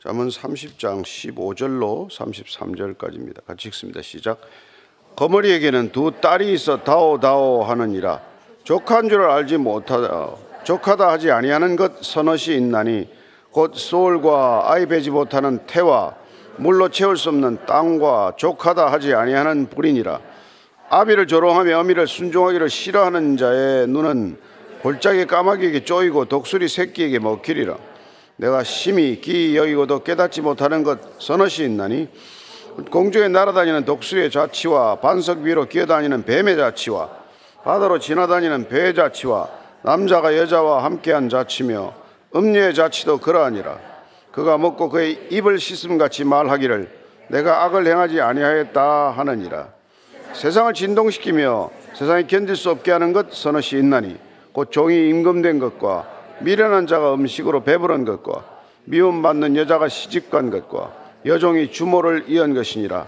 잠언 30장 15절로 33절까지입니다. 같이 읽습니다. 시작. 거머리에게는 두 딸이 있어 다오다오 하느니라. 족한 줄을 알지 못하다 족하다 하지 아니하는 것 서넛이 있나니 곧 소울과 아이 베지 못하는 태와 물로 채울 수 없는 땅과 족하다 하지 아니하는 불이니라. 아비를 조롱하며 어미를 순종하기를 싫어하는 자의 눈은 골짜기 까마귀에게 쪼이고 독수리 새끼에게 먹히리라. 내가 심히 기이 여기고도 깨닫지 못하는 것 서넛이 있나니 공중에 날아다니는 독수리의 자치와 반석 위로 기어다니는 뱀의 자치와 바다로 지나다니는 배의 자치와 남자가 여자와 함께한 자치며 음녀의 자치도 그러하니라. 그가 먹고 그의 입을 씻음같이 말하기를 내가 악을 행하지 아니하였다 하느니라. 세상을 진동시키며 세상이 견딜 수 없게 하는 것 서넛이 있나니 곧 종이 임금된 것과 미련한 자가 음식으로 배부른 것과 미움받는 여자가 시집간 것과 여종이 주모를 이은 것이니라.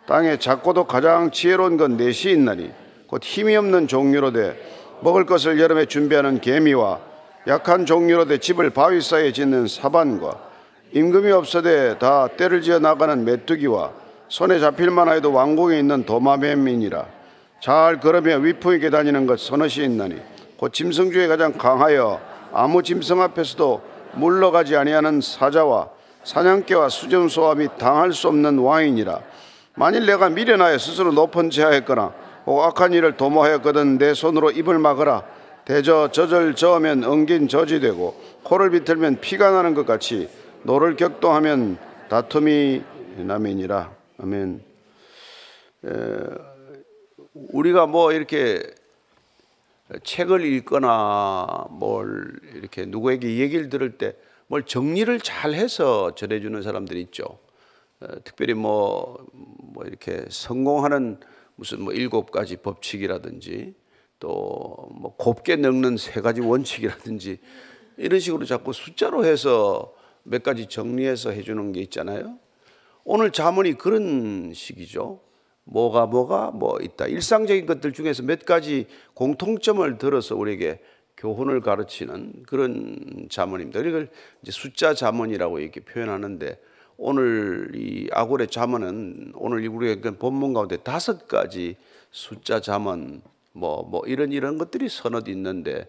땅에 작고도 가장 지혜로운 건 넷이 있나니 곧 힘이 없는 종류로 돼 먹을 것을 여름에 준비하는 개미와 약한 종류로 돼 집을 바위 사이에 짓는 사반과 임금이 없어되 다 때를 지어 나가는 메뚜기와 손에 잡힐만 하여도 왕궁에 있는 도마뱀이니라. 잘 걸으며 위풍있게 다니는 것 서넛이 있나니 곧 짐승 중에 가장 강하여 아무 짐승 앞에서도 물러가지 아니하는 사자와 사냥개와 수점소와 및 당할 수 없는 왕이니라. 만일 내가 미련하여 스스로 높은 제하였거나 혹 악한 일을 도모하였거든 내 손으로 입을 막으라. 대저 젖을 저으면 엉긴 젖이 되고 코를 비틀면 피가 나는 것 같이 노를 격동하면 다툼이 남이니라. 아멘. 우리가 뭐 이렇게 책을 읽거나 뭘 이렇게 누구에게 얘기를 들을 때 뭘 정리를 잘 해서 전해주는 사람들이 있죠. 특별히 뭐 이렇게 성공하는 무슨 뭐 7가지 법칙이라든지 또 뭐 곱게 늙는 3가지 원칙이라든지 이런 식으로 자꾸 숫자로 해서 몇 가지 정리해서 해주는 게 있잖아요. 오늘 잠언이 그런 식이죠. 뭐가 뭐 있다. 일상적인 것들 중에서 몇 가지 공통점을 들어서 우리에게 교훈을 가르치는 그런 잠언입니다. 이걸 이제 숫자 잠언이라고 이렇게 표현하는데 오늘 이 아골의 잠언은 오늘 우리가 본문 가운데 5가지 숫자 잠언 뭐 이런 것들이 서너 있는데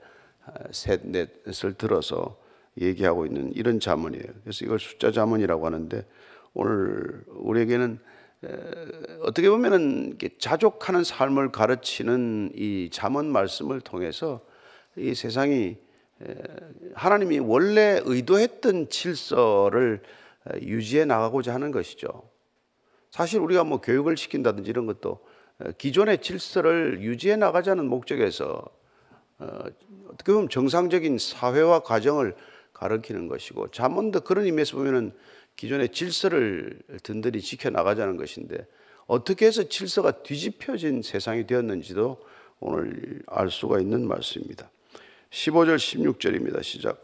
셋, 넷을 들어서 얘기하고 있는 이런 잠언이에요. 그래서 이걸 숫자 잠언이라고 하는데 오늘 우리에게는 어떻게 보면은 자족하는 삶을 가르치는 이 잠언 말씀을 통해서 이 세상이 하나님이 원래 의도했던 질서를 유지해 나가고자 하는 것이죠. 사실 우리가 뭐 교육을 시킨다든지 이런 것도 기존의 질서를 유지해 나가자는 목적에서 어떻게 보면 정상적인 사회와 가정을 가르치는 것이고 잠언도 그런 의미에서 보면은 기존의 질서를 든든히 지켜나가자는 것인데 어떻게 해서 질서가 뒤집혀진 세상이 되었는지도 오늘 알 수가 있는 말씀입니다. 15절 16절입니다. 시작.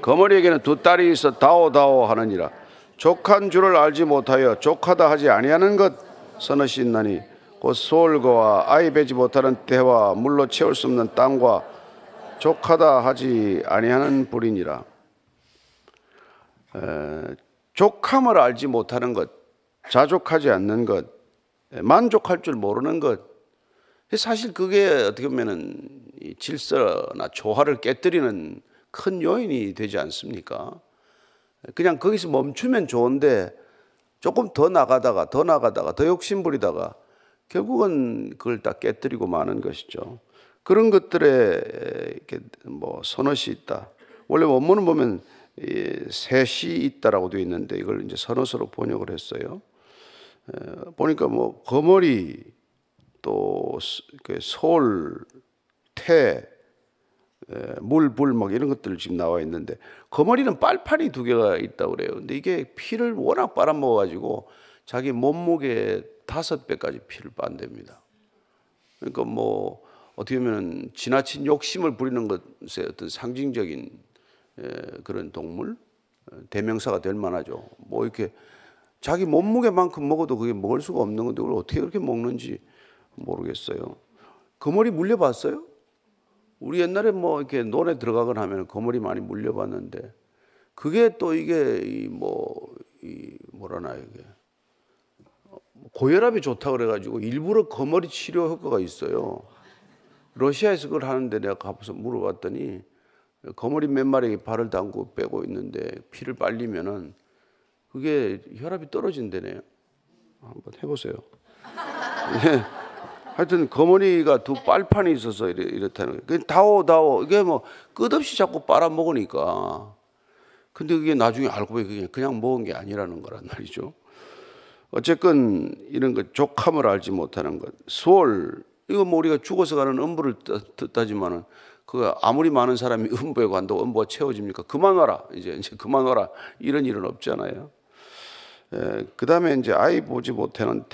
거머리에게는 두 딸이 있어 다오다오 하느니라. 족한 줄을 알지 못하여 족하다 하지 아니하는 것 서넛이 있나니 곧 소울과 아이 베지 못하는 태와 물로 채울 수 없는 땅과 족하다 하지 아니하는 불이니라. 족함을 알지 못하는 것, 자족하지 않는 것, 만족할 줄 모르는 것, 사실 그게 어떻게 보면은 질서나 조화를 깨뜨리는 큰 요인이 되지 않습니까? 그냥 거기서 멈추면 좋은데 조금 더 나가다가 더 욕심부리다가 결국은 그걸 다 깨뜨리고 마는 것이죠. 그런 것들에 이렇게 뭐 서넛이 있다. 원래 원문을 보면 셋이 있다라고 되어 있는데 이걸 이제 서넛으로 번역을 했어요. 보니까 뭐 거머리 또 솔, 태, 물, 불 막 이런 것들 지금 나와 있는데 거머리는 빨판이 2개가 있다고 그래요. 근데 이게 피를 워낙 빨아먹어 가지고 자기 몸무게 5배까지 피를 빤답니다. 그러니까 뭐 어떻게 보면 지나친 욕심을 부리는 것의 어떤 상징적인 그런 동물, 대명사가 될 만하죠. 뭐 이렇게 자기 몸무게만큼 먹어도 그게 먹을 수가 없는 건데 그걸 어떻게 그렇게 먹는지 모르겠어요. 거머리 물려봤어요? 우리 옛날에 뭐 이렇게 논에 들어가거나 하면 거머리 많이 물려봤는데 그게 또 이게 뭐라나 이게 고혈압이 좋다 그래가지고 일부러 거머리 치료 효과가 있어요. 러시아에서 그걸 하는데 내가 가서 물어봤더니 거머리 몇 마리에 발을 담고 빼고 있는데 피를 빨리면은 그게 혈압이 떨어진대네요. 한번 해보세요. 예. 하여튼 거머리가 두 빨판이 있어서 이렇다는 거예요. 다오 이게 뭐 끝없이 자꾸 빨아먹으니까. 근데 그게 나중에 알고 보니 그냥 먹은 게 아니라는 거란 말이죠. 어쨌건 이런 거 족함을 알지 못하는 것. 소울 이거 뭐 우리가 죽어서 가는 음부를 뜻하지만은 그 아무리 많은 사람이 음부에 간다고 음부가 채워집니까? 그만 와라 이제 그만 와라 이런 일은 없잖아요. 그 다음에 이제 아이 보지 못하는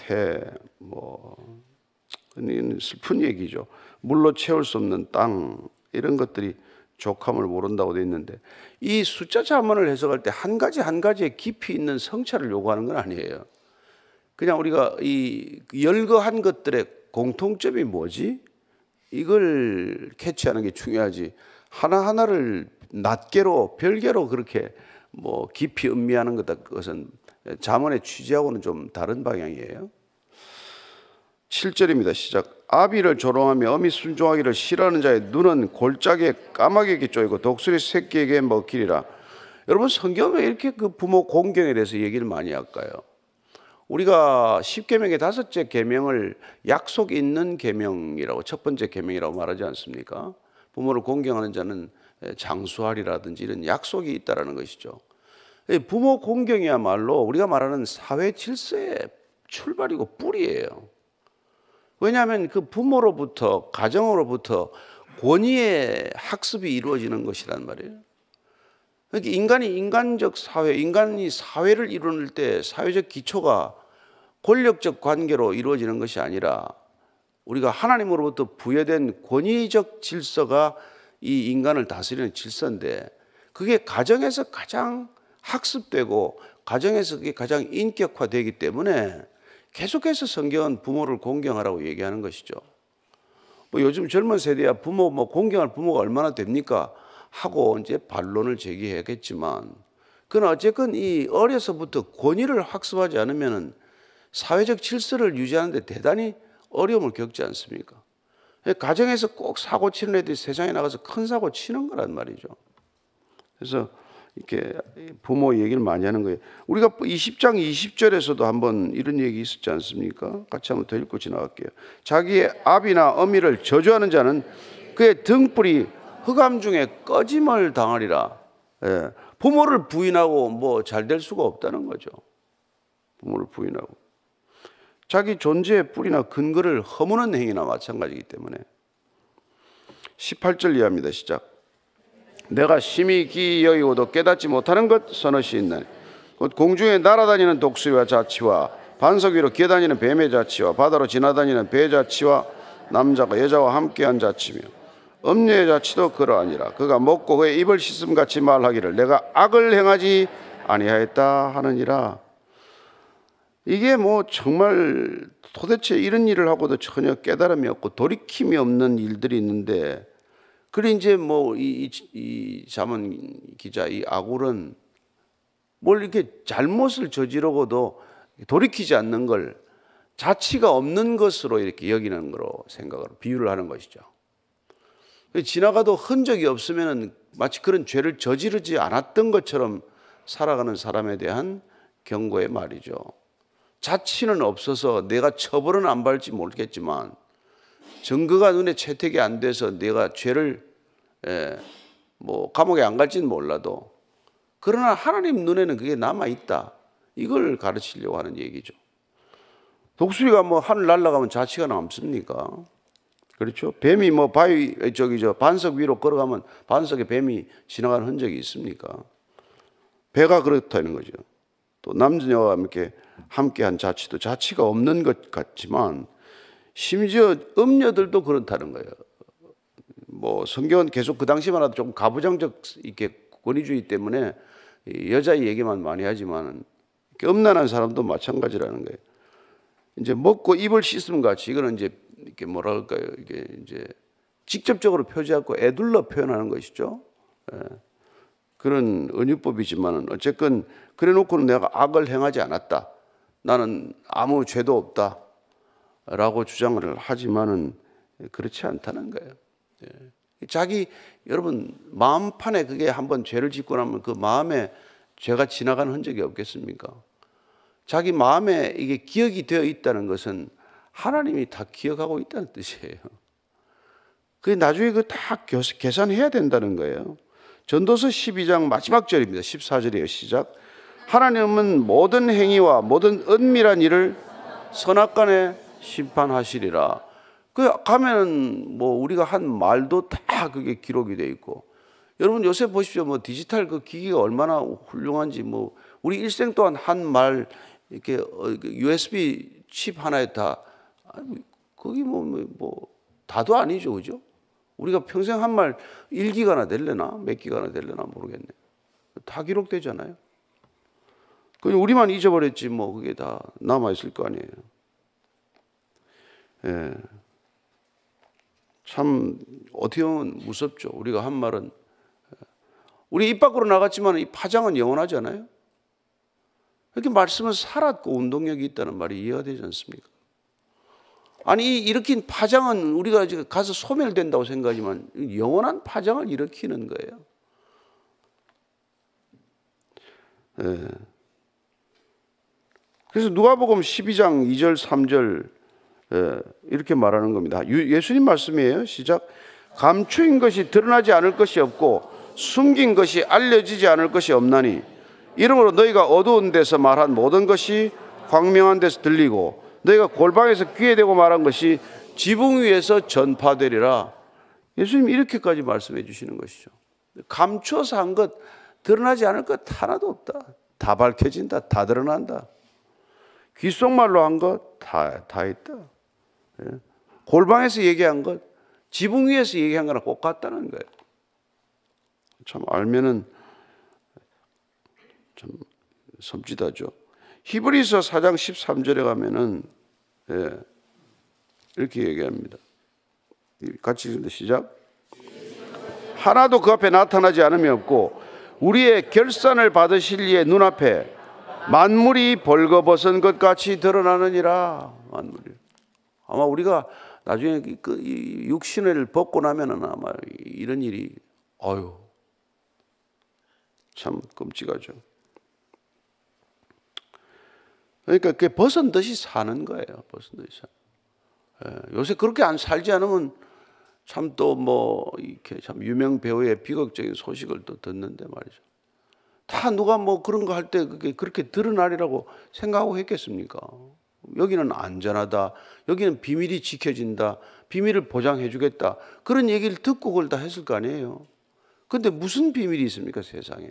이건 슬픈 얘기죠. 물로 채울 수 없는 땅 이런 것들이 족함을 모른다고 돼 있는데 이 숫자 자문을 해석할 때 한 가지의 깊이 있는 성찰을 요구하는 건 아니에요. 그냥 우리가 이 열거한 것들의 공통점이 뭐지? 이걸 캐치하는 게 중요하지. 하나하나를 낱개로 별개로 그렇게 뭐 깊이 음미하는 것은 자문의 취지하고는 좀 다른 방향이에요. 7절입니다. 시작. 아비를 조롱하며 어미 순종하기를 싫어하는 자의 눈은 골짜기에 까마귀에게 쪼이고 독수리 새끼에게 먹히리라. 여러분 성경에 이렇게 그 부모 공경에 대해서 얘기를 많이 할까요? 우리가 10계명의 5째 계명을 약속 있는 계명이라고 첫 번째 계명이라고 말하지 않습니까? 부모를 공경하는 자는 장수하리라든지 이런 약속이 있다라는 것이죠. 부모 공경이야말로 우리가 말하는 사회 질서의 출발이고 뿌리예요. 왜냐하면 그 부모로부터 가정으로부터 권위의 학습이 이루어지는 것이란 말이에요. 그러니까 인간이 인간적 사회, 인간이 사회를 이루는 때 사회적 기초가 권력적 관계로 이루어지는 것이 아니라 우리가 하나님으로부터 부여된 권위적 질서가 이 인간을 다스리는 질서인데 그게 가정에서 가장 학습되고 가정에서 그게 가장 인격화되기 때문에 계속해서 성경은 부모를 공경하라고 얘기하는 것이죠. 뭐 요즘 젊은 세대야 부모 공경할 부모가 얼마나 됩니까? 하고 이제 반론을 제기하겠지만, 그러나 어쨌건 이 어려서부터 권위를 학습하지 않으면은 사회적 질서를 유지하는데 대단히 어려움을 겪지 않습니까? 가정에서 꼭 사고 치는 애들이 세상에 나가서 큰 사고 치는 거란 말이죠. 그래서 이렇게 부모 얘기를 많이 하는 거예요. 우리가 20장 20절에서도 한번 이런 얘기 있었지 않습니까? 같이 한번 더 읽고 지나갈게요. 자기의 아비나 어미를 저주하는 자는 그의 등불이 흑암 중에 꺼짐을 당하리라. 예. 부모를 부인하고 뭐 잘 될 수가 없다는 거죠. 부모를 부인하고 자기 존재의 뿌리나 근거를 허무는 행위나 마찬가지이기 때문에 18절 이하입니다. 시작. 내가 심히 기이 여기고도 깨닫지 못하는 것 서너시 있나니 곧 공중에 날아다니는 독수리와 자치와 반석 위로 기어다니는 뱀의 자치와 바다로 지나다니는 배 자치와 남자가 여자와 함께한 자치며 음녀의 자치도 그러하니라. 그가 먹고 그의 입을 씻음같이 말하기를 내가 악을 행하지 아니하였다 하느니라. 이게 뭐 정말 도대체 이런 일을 하고도 전혀 깨달음이 없고 돌이킴이 없는 일들이 있는데, 그래 이제 뭐 이 잠언 기자 이 아굴은 뭘 이렇게 잘못을 저지르고도 돌이키지 않는 걸 자치가 없는 것으로 이렇게 여기는 거로 생각을 비유를 하는 것이죠. 지나가도 흔적이 없으면 마치 그런 죄를 저지르지 않았던 것처럼 살아가는 사람에 대한 경고의 말이죠. 자치는 없어서 내가 처벌은 안 받을지 모르겠지만 증거가 눈에 채택이 안 돼서 내가 죄를 뭐 감옥에 안 갈지는 몰라도 그러나 하나님 눈에는 그게 남아있다. 이걸 가르치려고 하는 얘기죠. 독수리가 뭐 하늘 날아가면 자치가 남습니까? 그렇죠? 뱀이 뭐 반석 위로 걸어가면 반석에 뱀이 지나가는 흔적이 있습니까? 배가 그렇다는 거죠. 또 남녀와 이렇게 함께한 자치도 자치가 없는 것 같지만 심지어 음녀들도 그렇다는 거예요. 뭐 성경은 계속 그 당시만 해도 조금 가부장적 이렇게 권위주의 때문에 여자의 얘기만 많이 하지만 음란한 사람도 마찬가지라는 거예요. 이제 먹고 입을 씻음 같이 이거는 이제 이렇게 뭐랄까요? 이게 이제 직접적으로 표지하고 애둘러 표현하는 것이죠. 그런 은유법이지만은 어쨌건 그래놓고는 내가 악을 행하지 않았다. 나는 아무 죄도 없다. 라고 주장을 하지만은 그렇지 않다는 거예요. 자기 여러분 마음판에 그게 한번 죄를 짓고 나면 그 마음에 죄가 지나가는 흔적이 없겠습니까? 자기 마음에 이게 기억이 되어 있다는 것은 하나님이 다 기억하고 있다는 뜻이에요. 그 나중에 그 다 계산해야 된다는 거예요. 전도서 12장 마지막 절입니다. 14절이에요. 시작. 하나님은 모든 행위와 모든 은밀한 일을 선악간에 심판하시리라. 그 가면은 뭐 우리가 한 말도 다 그게 기록이 돼 있고, 여러분 요새 보십시오. 뭐 디지털 그 기기가 얼마나 훌륭한지, 뭐 우리 일생 동안 한 말 이렇게 USB 칩 하나에 다 거기 뭐 다도 아니죠, 그죠? 우리가 평생 한 말 1기가나 될려나 몇 기가나 될려나 모르겠네. 다 기록되잖아요. 그냥 우리만 잊어버렸지 뭐 그게 다 남아 있을 거 아니에요. 예. 참 어떻게 보면 무섭죠. 우리가 한 말은 우리 입 밖으로 나갔지만 이 파장은 영원하잖아요. 이렇게 말씀은 살았고 운동력이 있다는 말이 이해가 되지 않습니까? 아니 일으킨 파장은 우리가 지금 가서 소멸된다고 생각하지만 영원한 파장을 일으키는 거예요. 예. 그래서 누가복음 12장 2절 3절 이렇게 말하는 겁니다. 예수님 말씀이에요. 시작. 감추인 것이 드러나지 않을 것이 없고 숨긴 것이 알려지지 않을 것이 없나니 이러므로 너희가 어두운 데서 말한 모든 것이 광명한 데서 들리고 너희가 골방에서 귀에 대고 말한 것이 지붕 위에서 전파되리라. 예수님 이렇게까지 말씀해 주시는 것이죠. 감추어서 한 것, 드러나지 않을 것 하나도 없다. 다 밝혀진다. 다 드러난다. 귓속말로 한 것 다 있다. 골방에서 얘기한 것, 지붕 위에서 얘기한 거랑 똑같다는 거예요. 참 알면은 참 섬찟하죠. 히브리서 4장 13절에 가면은 이렇게 얘기합니다. 같이 읽는다. 시작. 하나도 그 앞에 나타나지 않음이 없고 우리의 결산을 받으실 이의 눈앞에 만물이 벌거벗은 것 같이 드러나느니라. 만물이. 아마 우리가 나중에 그 육신을 벗고 나면은 아마 이런 일이 참 끔찍하죠. 그러니까 그게 벗은 듯이 사는 거예요. 벗은 듯이. 요새 그렇게 안 살지 않으면 참 또 뭐 이렇게 참 유명 배우의 비극적인 소식을 또 듣는데 말이죠. 다 누가 뭐 그런 거 할 때 그게 그렇게 드러나리라고 생각하고 했겠습니까? 여기는 안전하다. 여기는 비밀이 지켜진다. 비밀을 보장해 주겠다. 그런 얘기를 듣고 그걸 다 했을 거 아니에요. 그런데 무슨 비밀이 있습니까, 세상에?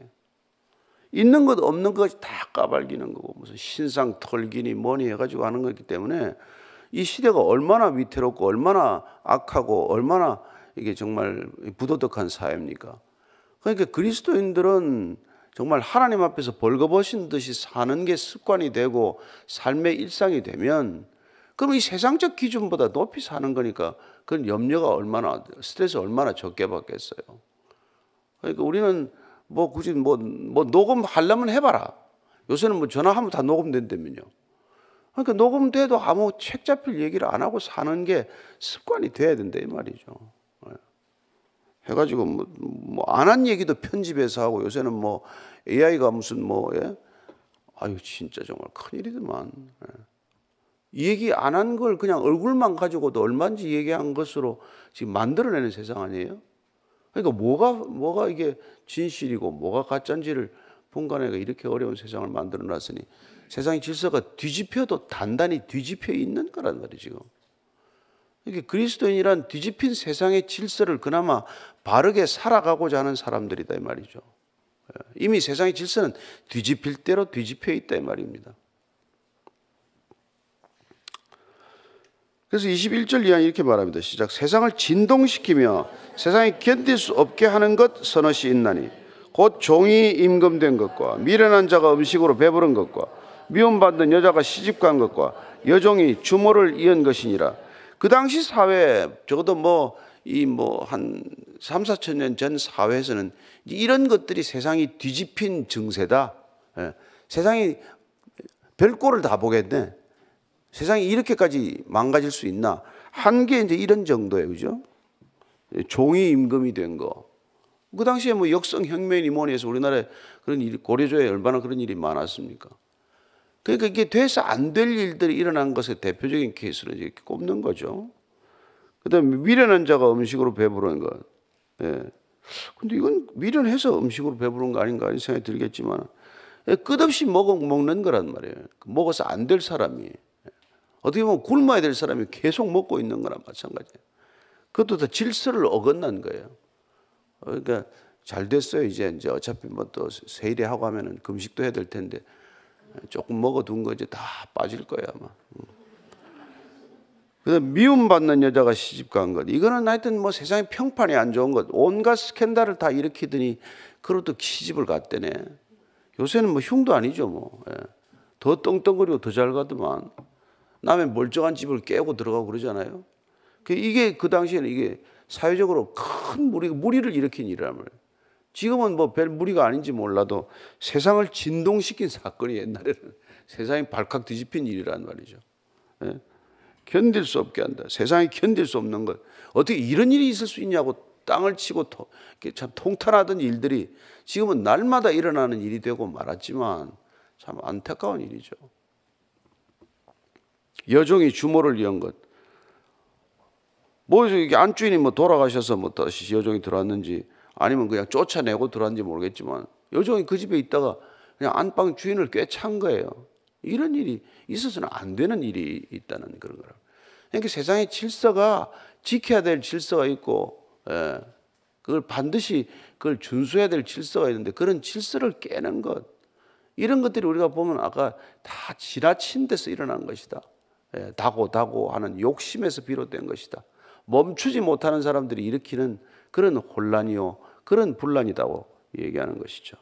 있는 것 없는 것 다 까발기는 거고 무슨 신상 털기니 뭐니 해가지고 하는 거기 때문에 이 시대가 얼마나 위태롭고 얼마나 악하고 얼마나 이게 정말 부도덕한 사회입니까? 그러니까 그리스도인들은 정말 하나님 앞에서 벌거벗은 듯이 사는 게 습관이 되고 삶의 일상이 되면 그럼 이 세상적 기준보다 높이 사는 거니까 그런 염려가 얼마나 스트레스 얼마나 적게 받겠어요. 그러니까 우리는 뭐 굳이 뭐 녹음하려면 해봐라. 요새는 뭐 전화하면 다 녹음된다면요. 그러니까 녹음돼도 아무 책 잡힐 얘기를 안 하고 사는 게 습관이 돼야 된다 이 말이죠. 해가지고 뭐 안 한 얘기도 편집해서 하고 요새는 뭐 AI가 무슨 아유 진짜 정말 큰일이더만. 이 얘기 안 한 걸 그냥 얼굴만 가지고도 얼마인지 얘기한 것으로 지금 만들어내는 세상 아니에요? 그러니까 뭐가 이게 진실이고 뭐가 가짜인지를 분간하기가 이렇게 어려운 세상을 만들어 놨으니 세상의 질서가 뒤집혀도 단단히 뒤집혀 있는 거란 말이죠. 지금. 이게 그리스도인이란 뒤집힌 세상의 질서를 그나마 바르게 살아가고자 하는 사람들이다 이 말이죠. 이미 세상의 질서는 뒤집힐 대로 뒤집혀 있다 이 말입니다. 그래서 21절 이하 이렇게 말합니다. 시작. 세상을 진동시키며 세상이 견딜 수 없게 하는 것 서너시 있나니 곧 종이 임금된 것과 미련한 자가 음식으로 배부른 것과 미움받는 여자가 시집간 것과 여종이 주모를 이은 것이니라. 그 당시 사회 적어도 한 3, 4천 년 전 사회에서는 이런 것들이 세상이 뒤집힌 증세다. 예. 세상이 별꼴을 다 보겠네. 세상이 이렇게까지 망가질 수 있나? 한 게 이제 이런 정도예요, 그죠? 종이 임금이 된 거. 그 당시에 뭐 역성혁명이니 뭐니 해서 우리나라에 그런 일이, 고려조에 얼마나 그런 일이 많았습니까? 그러니까 이게 돼서 안 될 일들이 일어난 것의 대표적인 케이스를 이렇게 꼽는 거죠. 그 다음에 미련한 자가 음식으로 배부르는 것. 예. 근데 이건 미련해서 음식으로 배부른 거 아닌가 하는 생각이 들겠지만, 끝없이 먹는 거란 말이에요. 먹어서 안 될 사람이. 어떻게 보면 굶어야 될 사람이 계속 먹고 있는 거랑 마찬가지예요. 그것도 다 질서를 어긋난 거예요. 그러니까 잘 됐어요. 이제 어차피 뭐 또 세일하고 하면은 금식도 해야 될 텐데 조금 먹어둔 거 이제 다 빠질 거야 아마. 그다음 미움받는 여자가 시집간 것. 이거는 하여튼 뭐 세상에 평판이 안 좋은 것. 온갖 스캔들을 다 일으키더니 그로부터 시집을 갔대네. 요새는 뭐 흉도 아니죠 뭐. 예. 더 떵떵거리고 더 잘 가더만. 남의 멀쩡한 집을 깨고 들어가고 그러잖아요. 이게 그 당시에는 이게 사회적으로 큰 무리를 일으킨 일이란 말이에요. 지금은 뭐 별 무리가 아닌지 몰라도 세상을 진동시킨 사건이 옛날에는 세상이 발칵 뒤집힌 일이란 말이죠. 예? 견딜 수 없게 한다. 세상이 견딜 수 없는 것. 어떻게 이런 일이 있을 수 있냐고 땅을 치고 참 통탄하던 일들이 지금은 날마다 일어나는 일이 되고 말았지만 참 안타까운 일이죠. 여종이 주모를 이은 것. 뭐 이게 안주인이 뭐 돌아가셔서 뭐 다시 여종이 들어왔는지 아니면 그냥 쫓아내고 들어왔는지 모르겠지만 여종이 그 집에 있다가 그냥 안방 주인을 꿰찬 거예요. 이런 일이 있어서는 안 되는 일이 있다는 그런 거라고. 그러니까 세상의 질서가 지켜야 될 질서가 있고, 예, 그걸 반드시 그걸 준수해야 될 질서가 있는데 그런 질서를 깨는 것, 이런 것들이 우리가 보면 아까 다 지나친 데서 일어난 것이다. 예, 다고 하는 욕심에서 비롯된 것이다. 멈추지 못하는 사람들이 일으키는 그런 혼란이요, 그런 분란이다고 얘기하는 것이죠.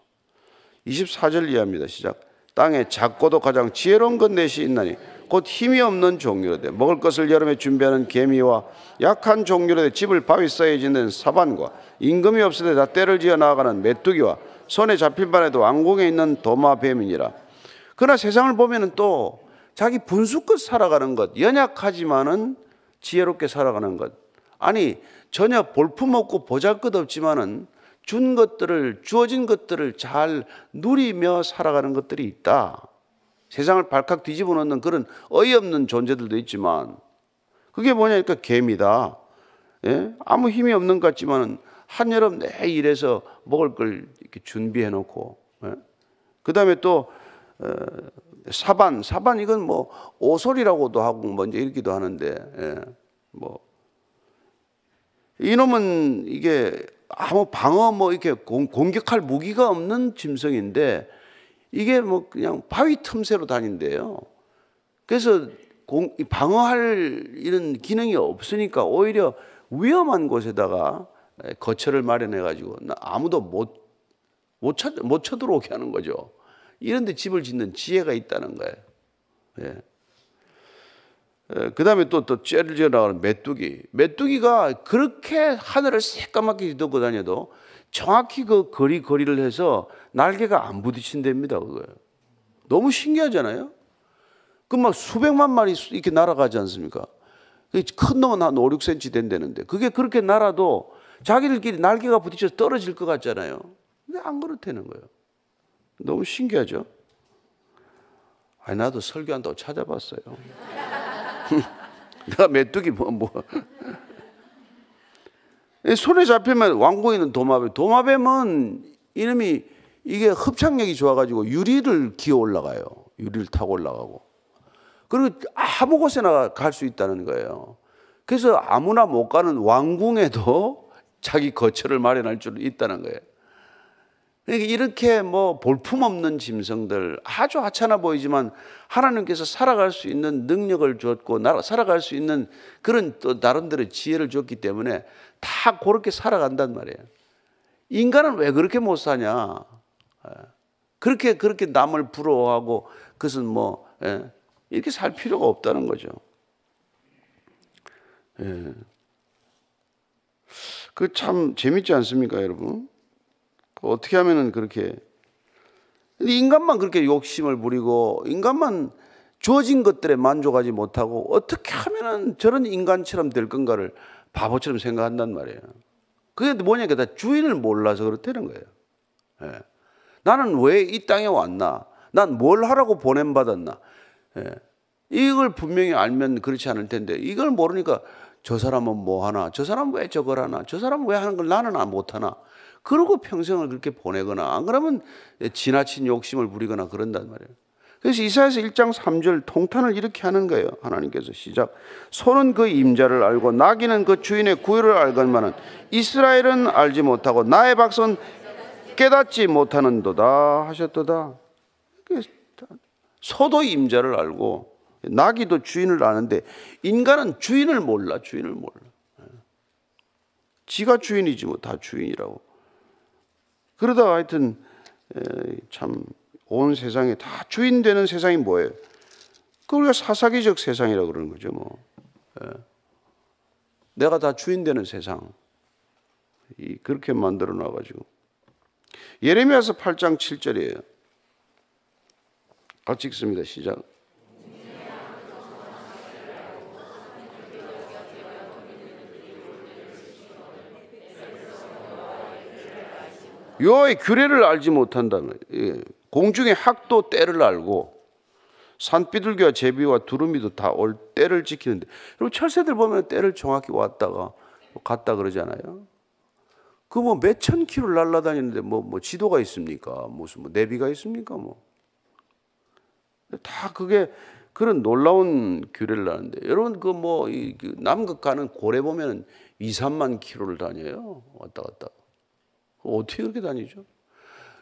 24절 이하입니다. 시작. 땅에 작고도 가장 지혜로운 것 넷이 있나니 곧 힘이 없는 종류로되 먹을 것을 여름에 준비하는 개미와 약한 종류로되 집을 바위 사이에 짓는 사반과 임금이 없으되 다 때를 지어 나아가는 메뚜기와 손에 잡힌 반에도 왕궁에 있는 도마뱀이니라. 그러나 세상을 보면은 또 자기 분수껏 살아가는 것, 연약하지만은 지혜롭게 살아가는 것, 아니 전혀 볼품없고 보잘것없지만은 주어진 것들을 잘 누리며 살아가는 것들이 있다. 세상을 발칵 뒤집어 놓는 그런 어이없는 존재들도 있지만 그게 뭐냐니까 개미다. 예? 아무 힘이 없는 것 같지만은 한여름 내 일해서 먹을 걸 이렇게 준비해 놓고, 예? 그 다음에 또 사반 이건 뭐 오솔이라고도 하고 먼저 읽기도 하는데, 예? 뭐 이놈은 이게 아무 방어 뭐 이렇게 공격할 무기가 없는 짐승인데 이게 뭐 그냥 바위 틈새로 다닌대요. 그래서 방어할 이런 기능이 없으니까 오히려 위험한 곳에다가 거처를 마련해 가지고 아무도 못 쳐들어오게 하는 거죠. 이런 데 집을 짓는 지혜가 있다는 거예요. 예. 그 다음에 또 째를 지어 나가는 메뚜기가 그렇게 하늘을 새까맣게 듣고 다녀도 정확히 그 거리를 해서 날개가 안 부딪힌답니다. 그거예요. 너무 신기하잖아요. 그 막 수백만 마리 이렇게 날아가지 않습니까? 큰 놈은 한 5, 6cm 된다는데 그게 그렇게 날아도 자기들끼리 날개가 부딪혀서 떨어질 것 같잖아요. 근데 안 그렇다는 거예요. 너무 신기하죠? 아니, 나도 설교한다고 찾아봤어요. 내가 메뚜기 손에 잡히면 왕궁에 있는 도마뱀은 이놈이 이게 흡착력이 좋아가지고 유리를 기어 올라가요. 유리를 타고 올라가고. 그리고 아무 곳에나 갈 수 있다는 거예요. 그래서 아무나 못 가는 왕궁에도 자기 거처를 마련할 줄 있다는 거예요. 그러니까 이렇게 뭐 볼품없는 짐승들, 아주 하찮아 보이지만 하나님께서 살아갈 수 있는 능력을 줬고 살아갈 수 있는 그런 또 나름대로 지혜를 줬기 때문에 다 그렇게 살아간단 말이에요. 인간은 왜 그렇게 못 사냐? 그렇게 남을 부러워하고 그것은 뭐 이렇게 살 필요가 없다는 거죠. 그 참 재밌지 않습니까, 여러분? 어떻게 하면은 그렇게, 인간만 그렇게 욕심을 부리고 인간만 주어진 것들에 만족하지 못하고 어떻게 하면은 저런 인간처럼 될 건가를 바보처럼 생각한단 말이에요. 그게 뭐냐니까 다 주인을 몰라서 그렇다는 거예요. 예. 나는 왜 이 땅에 왔나? 난 뭘 하라고 보냄받았나? 예. 이걸 분명히 알면 그렇지 않을 텐데 이걸 모르니까 저 사람은 뭐 하나? 저 사람은 왜 저걸 하나? 저 사람은 왜 하는 걸 나는 못 하나? 그러고 평생을 그렇게 보내거나 안 그러면 지나친 욕심을 부리거나 그런단 말이에요. 그래서 이사야서 1장 3절 통탄을 이렇게 하는 거예요. 하나님께서 시작. 소는 그 임자를 알고 나귀는 그 주인의 구유를 알건만은 이스라엘은 알지 못하고 나의 백성은 깨닫지 못하는도다 하셨도다. 소도 임자를 알고 나귀도 주인을 아는데 인간은 주인을 몰라. 주인을 몰라. 지가 주인이지 뭐 다 주인이라고. 그러다가 하여튼 참 온 세상에 다 주인 되는 세상이 뭐예요? 그 우리가 사사기적 세상이라고 그러는 거죠. 뭐 내가 다 주인 되는 세상 그렇게 만들어 놔가지고. 예레미야서 8장 7절이에요. 같이 읽습니다. 시작. 여호와의 규례를 알지 못한다면 공중의 학도 때를 알고 산비둘기와 제비와 두루미도 다 올 때를 지키는데, 여러분 철새들 보면 때를 정확히 왔다가 갔다 그러잖아요. 그 뭐 몇천 킬로를 날아다니는데 뭐 지도가 있습니까? 무슨 뭐 내비가 있습니까? 뭐 다 그게 그런 놀라운 규례를 하는데, 여러분 그 뭐 남극 가는 고래 보면 2, 3만 킬로를 다녀요. 왔다 갔다. 어떻게 그렇게 다니죠?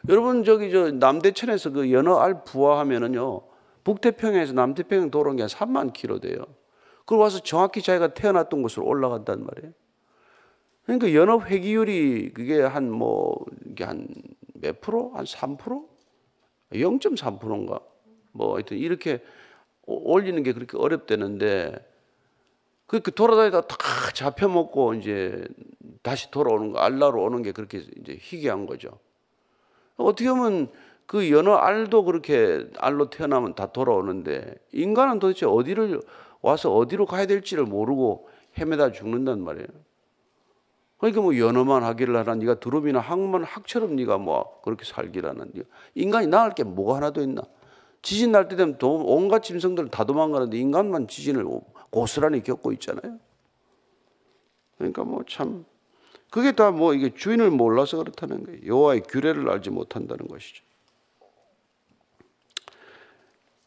여러분 저 남대천에서 그 연어알 부화하면은요 북태평양에서 남태평양 도로는 게 한 3만 킬로 돼요. 그리고 와서 정확히 자기가 태어났던 곳으로 올라간단 말이에요. 그러니까 연어 회귀율이 그게 이게 한 몇 프로? 한 3%? 0.3%인가? 뭐 하여튼 이렇게 올리는 게 그렇게 어렵다는데, 그렇게 돌아다니다 다 잡혀먹고 이제 다시 돌아오는 거, 알라로 오는 게 그렇게 이제 희귀한 거죠. 어떻게 보면 그 연어 알도 그렇게 알로 태어나면 다 돌아오는데, 인간은 도대체 어디를 와서 어디로 가야 될지를 모르고 헤매다 죽는단 말이에요. 그러니까 뭐 연어만 하기를 하나, 네가 두루미나 학만 학처럼 네가 뭐 그렇게 살기를 하나. 인간이 나을 게 뭐가 하나도 있나? 지진 날 때 되면 온갖 짐승들은 다 도망가는데 인간만 지진을 고스란히 겪고 있잖아요. 그러니까 뭐 참 그게 다 뭐 이게 주인을 몰라서 그렇다는 거예요. 여호와의 규례를 알지 못한다는 것이죠.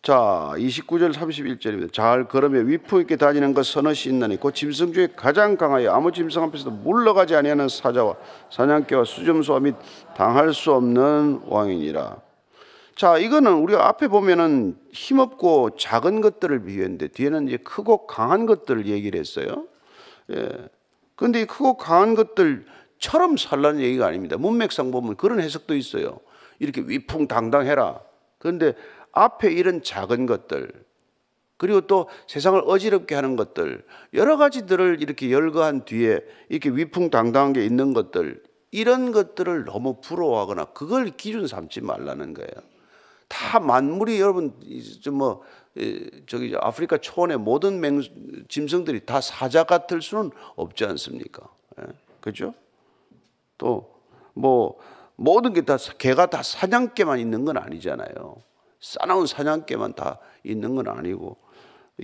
자, 29절 31절입니다. 잘 걸으며 위풍 있게 다니는 것 서너시 있나니 곧 짐승 중에 가장 강하여 아무 짐승 앞에서도 물러가지 아니하는 사자와 사냥개와 수점소와 및 당할 수 없는 왕이니라. 자, 이거는 우리가 앞에 보면은 힘없고 작은 것들을 비유했는데 뒤에는 이제 크고 강한 것들을 얘기를 했어요. 예. 그런데 이 크고 강한 것들처럼 살라는 얘기가 아닙니다. 문맥상 보면 그런 해석도 있어요. 이렇게 위풍당당해라. 그런데 앞에 이런 작은 것들, 그리고 또 세상을 어지럽게 하는 것들, 여러 가지들을 이렇게 열거한 뒤에 이렇게 위풍당당한 게 있는 것들, 이런 것들을 너무 부러워하거나 그걸 기준 삼지 말라는 거예요. 다 만물이, 여러분 저기 아프리카 초원의 모든 짐승들이 다 사자 같을 수는 없지 않습니까? 그렇죠? 또 뭐 모든 게 다 개가 다 사냥개만 있는 건 아니잖아요. 싸나운 사냥개만 다 있는 건 아니고,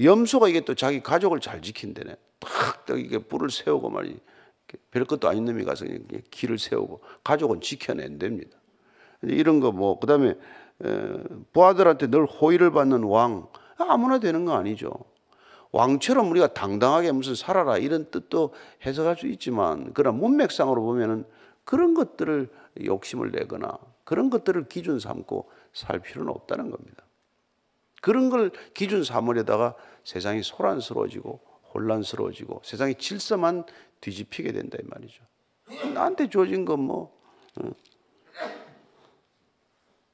염소가 이게 또 자기 가족을 잘 지킨다네. 딱 이게 뿔을 세우고 말이 별 것도 아닌 놈이 가서 길을 세우고 가족은 지켜낸답니다. 이런 거 뭐 그다음에 부하들한테 늘 호의를 받는 왕, 아무나 되는 거 아니죠. 왕처럼 우리가 당당하게 무슨 살아라 이런 뜻도 해석할 수 있지만, 그러나 문맥상으로 보면은 그런 것들을 욕심을 내거나 그런 것들을 기준 삼고 살 필요는 없다는 겁니다. 그런 걸 기준 삼으려다가 세상이 소란스러워지고 혼란스러워지고 세상의 질서만 뒤집히게 된다 이 말이죠. 나한테 주어진 건 뭐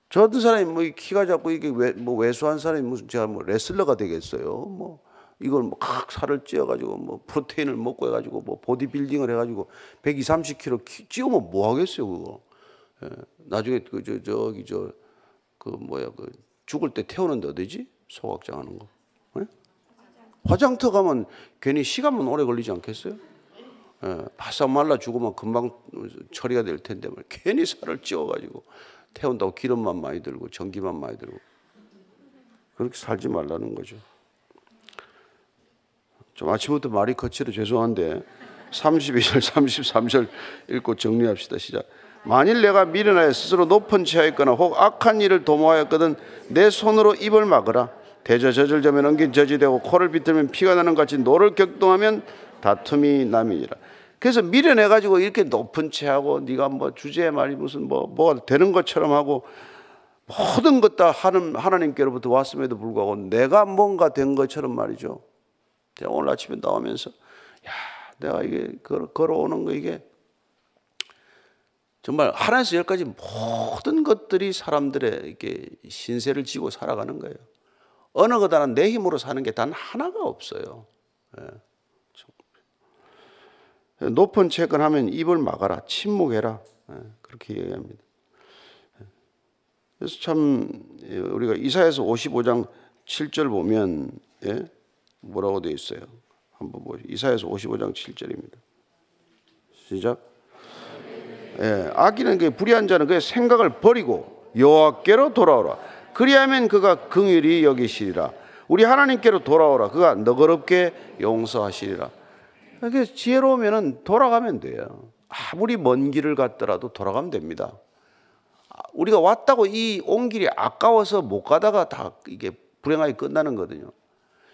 저 같은 사람이 뭐 키가 작고 이게 뭐 왜소한 사람이 무슨 제가 뭐 레슬러가 되겠어요? 뭐 이걸 뭐 각 살을 찌어가지고 뭐 프로테인을 먹고 해가지고 뭐 보디빌딩을 해가지고 120, 30kg 찌우면 뭐 하겠어요 그거? 나중에 죽을 때 태우는데 어디지? 소각장 하는 거. 화장터 가면 괜히 시간만 오래 걸리지 않겠어요? 바싹 말라 죽으면 금방 처리가 될 텐데 괜히 살을 찌워가지고 태운다고 기름만 많이 들고 전기만 많이 들고 그렇게 살지 말라는 거죠. 좀 아침부터 말이 거칠어 죄송한데 32절 33절 읽고 정리합시다. 시작. 만일 내가 미련하여 스스로 높은 체하였거나 혹 악한 일을 도모하였거든 내 손으로 입을 막으라. 대저 젖을자면 엉긴 젖이 되고 코를 비틀면 피가 나는 같이 노를 격동하면 다툼이 남이니라. 그래서 미련해가지고 이렇게 높은 체하고 네가 뭐 주제에 말이 무슨 뭐가 되는 것처럼 하고 모든 것 다 하나님께로부터 왔음에도 불구하고 내가 뭔가 된 것처럼 말이죠. 제가 오늘 아침에 나오면서 내가 이게 걸어오는 거 이게 정말 하나에서 열까지 모든 것들이 사람들의 이렇게 신세를 지고 살아가는 거예요. 어느 것 하나 내 힘으로 사는 게 단 하나가 없어요. 높은 채권하면 입을 막아라, 침묵해라, 그렇게 얘기합니다. 그래서 참 우리가 이사야서 55장 7절 보면 뭐라고 되어 있어요? 한번 보시죠. 이사야서 55장 7절입니다. 시작. 악인은 그 불의한 자는 그의 생각을 버리고 여호와께로 돌아오라. 그리하면 그가 긍휼히 여기시리라. 우리 하나님께로 돌아오라. 그가 너그럽게 용서하시리라. 이렇게 지혜로우면 돌아가면 돼요. 아무리 먼 길을 갔더라도 돌아가면 됩니다. 우리가 왔다고 이 온 길이 아까워서 못 가다가 다 이게 불행하게 끝나는 거거든요.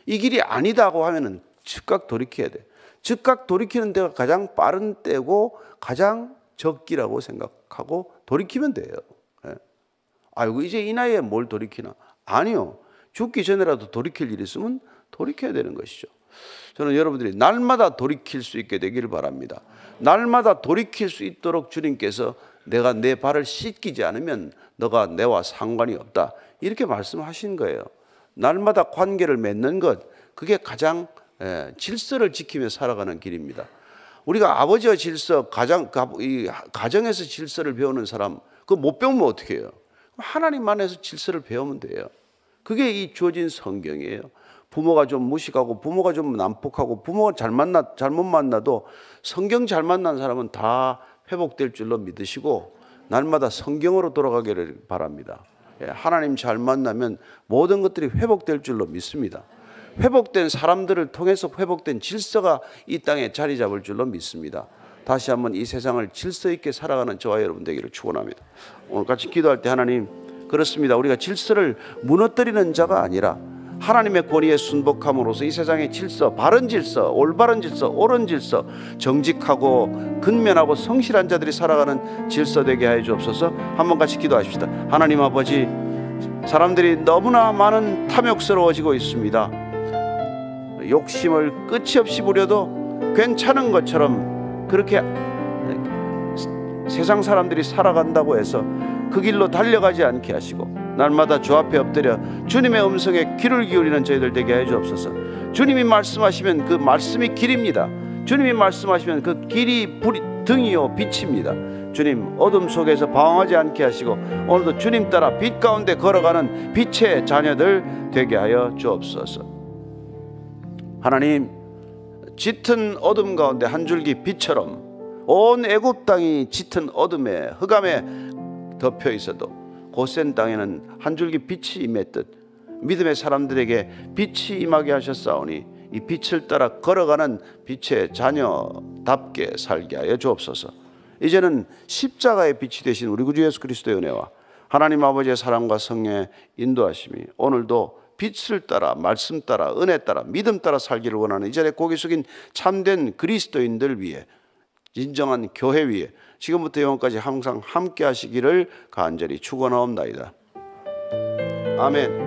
이 길이 아니다고 하면은 즉각 돌이켜야 돼. 즉각 돌이키는 데가 가장 빠른 때고 가장 적기라고 생각하고 돌이키면 돼요. 아이고 이제 이 나이에 뭘 돌이키나? 아니요. 죽기 전에라도 돌이킬 일이 있으면 돌이켜야 되는 것이죠. 저는 여러분들이 날마다 돌이킬 수 있게 되기를 바랍니다. 날마다 돌이킬 수 있도록 주님께서 내가 내 발을 씻기지 않으면 너가 내와 상관이 없다. 이렇게 말씀하신 거예요. 날마다 관계를 맺는 것, 그게 가장 질서를 지키며 살아가는 길입니다. 우리가 아버지와 질서, 가정에서 질서를 배우는 사람, 그거 못 배우면 어떻게 해요? 하나님 안에서 질서를 배우면 돼요. 그게 이 주어진 성경이에요. 부모가 좀 무식하고 부모가 좀 난폭하고 부모가 잘못 만나도 성경 잘 만난 사람은 다 회복될 줄로 믿으시고 날마다 성경으로 돌아가기를 바랍니다. 하나님 잘 만나면 모든 것들이 회복될 줄로 믿습니다. 회복된 사람들을 통해서 회복된 질서가 이 땅에 자리 잡을 줄로 믿습니다. 다시 한번 이 세상을 질서 있게 살아가는 저와 여러분 되기를 축원합니다. 오늘 같이 기도할 때 하나님, 그렇습니다. 우리가 질서를 무너뜨리는 자가 아니라 하나님의 권위에 순복함으로써 이 세상의 질서, 바른 질서, 올바른 질서, 옳은 질서, 정직하고 근면하고 성실한 자들이 살아가는 질서 되게 하여 주옵소서. 한번 같이 기도하십시다. 하나님 아버지, 사람들이 너무나 많은 탐욕스러워지고 있습니다. 욕심을 끝이 없이 부려도 괜찮은 것처럼 그렇게 세상 사람들이 살아간다고 해서 그 길로 달려가지 않게 하시고 날마다 주 앞에 엎드려 주님의 음성에 귀를 기울이는 저희들 되게 해 주옵소서. 주님이 말씀하시면 그 말씀이 길입니다. 주님이 말씀하시면 그 길이 등이요 빛입니다. 주님, 어둠 속에서 방황하지 않게 하시고 오늘도 주님 따라 빛 가운데 걸어가는 빛의 자녀들 되게 하여 주옵소서. 하나님, 짙은 어둠 가운데 한 줄기 빛처럼 온 애굽 땅이 짙은 어둠에 흑암에 덮여 있어도 고센 땅에는 한 줄기 빛이 임했듯 믿음의 사람들에게 빛이 임하게 하셨사오니 이 빛을 따라 걸어가는 빛의 자녀답게 살게 하여 주옵소서. 이제는 십자가의 빛이 되신 우리 구주 예수 그리스도의 은혜와 하나님 아버지의 사랑과 성령의 인도하심이 오늘도 빛을 따라, 말씀 따라, 은혜 따라, 믿음 따라 살기를 원하는 이 자리에 고개 숙인 참된 그리스도인들 위해, 진정한 교회 위에 지금부터 영원까지 항상 함께 하시기를 간절히 축원하옵나이다. 아멘.